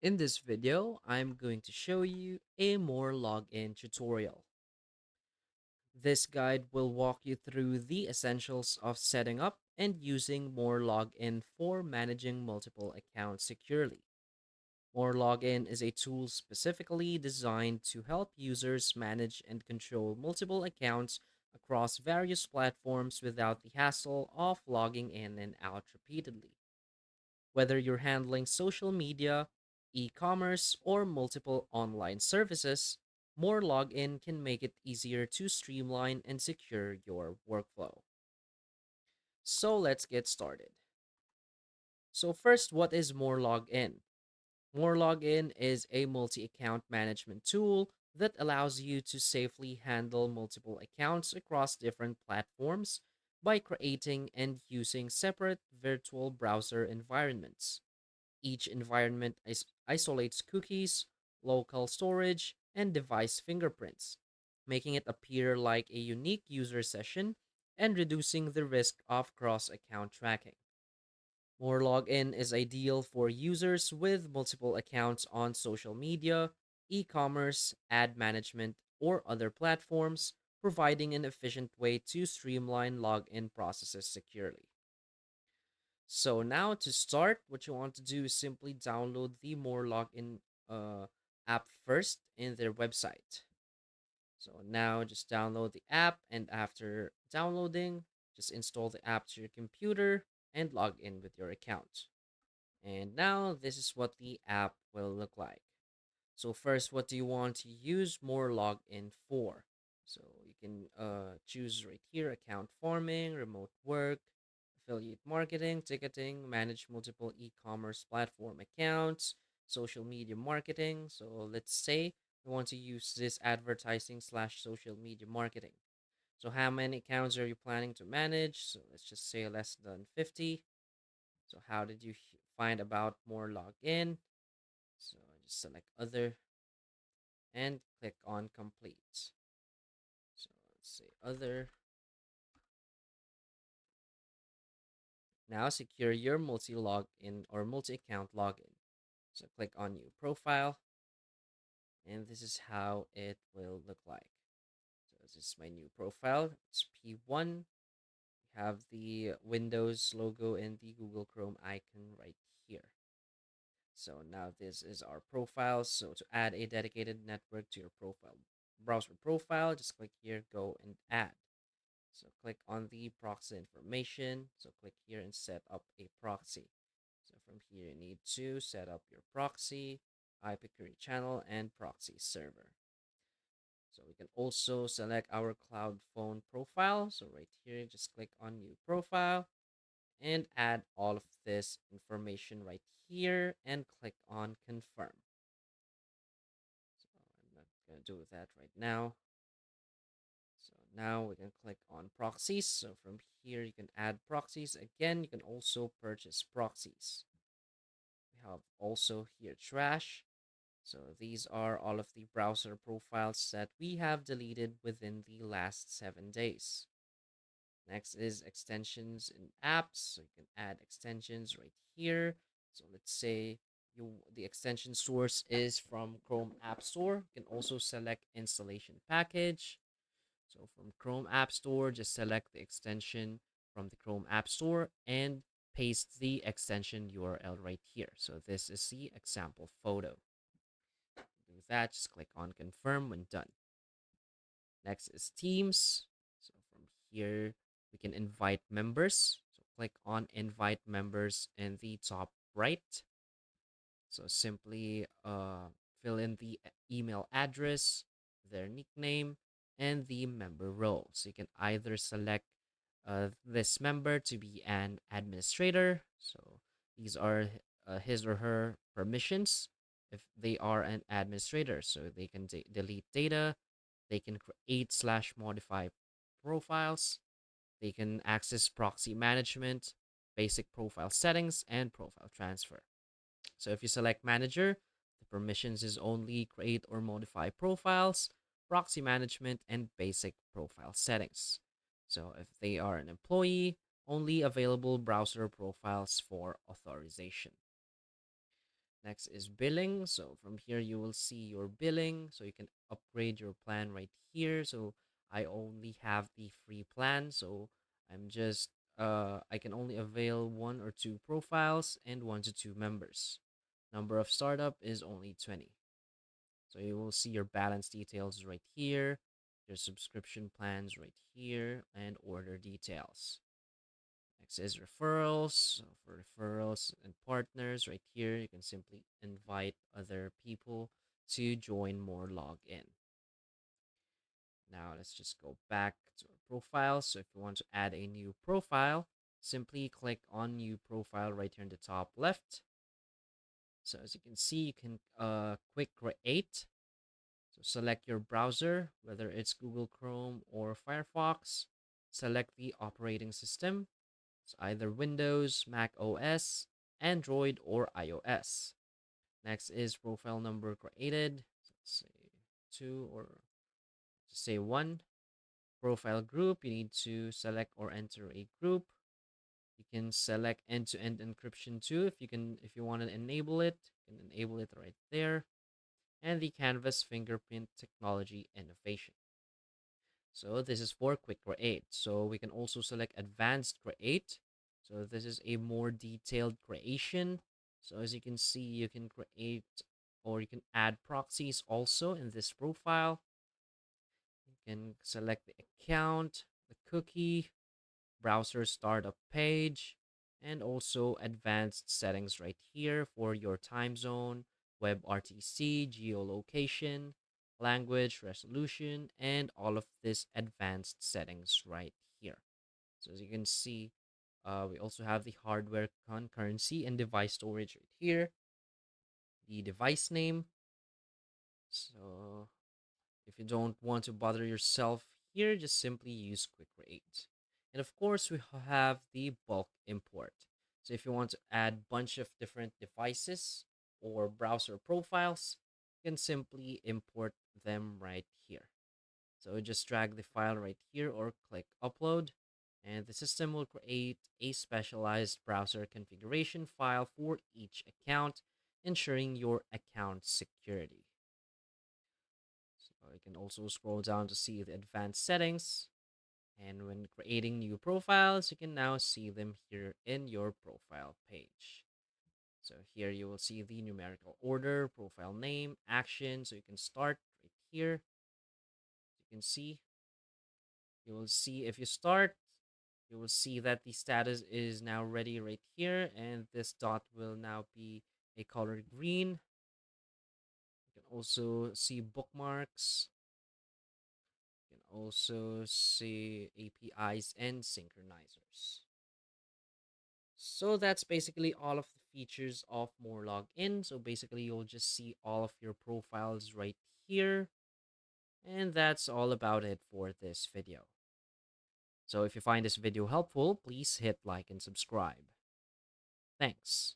In this video, I'm going to show you a MoreLogin tutorial. This guide will walk you through the essentials of setting up and using MoreLogin for managing multiple accounts securely. MoreLogin is a tool specifically designed to help users manage and control multiple accounts across various platforms without the hassle of logging in and out repeatedly. Whether you're handling social media, e commerce, or multiple online services, more login can make it easier to streamline and secure your workflow. So let's get started. So, first, what is More Login? More Login is a multi account management tool that allows you to safely handle multiple accounts across different platforms by creating and using separate virtual browser environments. Each environment isolates cookies, local storage, and device fingerprints, making it appear like a unique user session and reducing the risk of cross account tracking. More Login is ideal for users with multiple accounts on social media, e commerce, ad management, or other platforms, providing an efficient way to streamline login processes securely. So now to start, what you want to do is simply download the More Login uh, app first in their website. So now just download the app, and after downloading, just install the app to your computer and log in with your account. And now this is what the app will look like. So first, what do you want to use More Login for? So you can choose right here: account farming, remote work, affiliate marketing, ticketing, manage multiple e-commerce platform accounts, social media marketing. So let's say we want to use this advertising slash social media marketing. So how many accounts are you planning to manage? So let's just say less than 50. So how did you find about More Login? So just select other and click on complete. So let's say other. Now secure your multi-login or multi-account login. So click on new profile, and this is how it will look like. So this is my new profile. It's P1. We have the Windows logo and the Google Chrome icon right here. So now this is our profile. So to add a dedicated network to your profile browser profile, just click here, go and add. So click on the proxy information. So click here and set up a proxy. So from here, you need to set up your proxy, IP query channel, and proxy server. So we can also select our cloud phone profile. So right here, just click on new profile and add all of this information right here and click on confirm. So I'm not going to do that right now. So now we can click on proxies. So from here, you can add proxies. Again, you can also purchase proxies. We have also here trash. So these are all of the browser profiles that we have deleted within the last 7 days. Next is extensions in apps. So you can add extensions right here. So let's say the extension source is from Chrome App Store. You can also select installation package. So from Chrome App Store, just select the extension from the Chrome App Store and paste the extension URL right here. So this is the example photo. Do that, just click on confirm when done. Next is Teams. So from here, we can invite members. So click on invite members in the top right. So simply fill in the email address, their nickname, and the member role. So you can either select this member to be an administrator. So these are his or her permissions if they are an administrator. So they can delete data, they can create slash modify profiles, they can access proxy management, basic profile settings, and profile transfer. So if you select manager, the permissions is only create or modify profiles, proxy management, and basic profile settings. So if they are an employee, only available browser profiles for authorization. Next is billing. So from here, you will see your billing. So you can upgrade your plan right here. So I only have the free plan. So I'm just, I can only avail 1 or 2 profiles and 1 to 2 members. Number of startup is only 20. So you will see your balance details right here, your subscription plans right here, and order details. Next is referrals. So for referrals and partners, right here, you can simply invite other people to join MoreLogin. Now let's just go back to our profile. So if you want to add a new profile, simply click on new profile right here in the top left. So as you can see, you can quick create. So select your browser, whether it's Google Chrome or Firefox. Select the operating system. It's either Windows, Mac OS, Android, or iOS. Next is profile number created. So let's say 2 or just say 1. Profile group, you need to select or enter a group. You can select end-to-end encryption too if you want to enable it. You can enable it right there. And the Canvas fingerprint technology innovation. So this is for quick create. So we can also select advanced create. So this is a more detailed creation. So as you can see, you can create or you can add proxies also in this profile. You can select the account, the cookie, browser startup page, and also advanced settings right here for your time zone, WebRTC, geolocation, language resolution, and all of this advanced settings right here. So as you can see, we also have the hardware concurrency and device storage right here, the device name. So if you don't want to bother yourself here, just simply use Quick Create. And of course, we have the bulk import. So if you want to add bunch of different devices or browser profiles, you can simply import them right here. So just drag the file right here or click upload, and the system will create a specialized browser configuration file for each account, ensuring your account security. So you can also scroll down to see the advanced settings. And when creating new profiles, you can now see them here in your profile page. So here you will see the numerical order, profile name, action. So you can start right here. You can see, you will see if you start, you will see that the status is now ready right here. And this dot will now be a color green. You can also see bookmarks. You can also see APIs and synchronizers. So that's basically all of the features of MoreLogin. So basically, you'll just see all of your profiles right here. And that's all about it for this video. So if you find this video helpful, please hit like and subscribe. Thanks.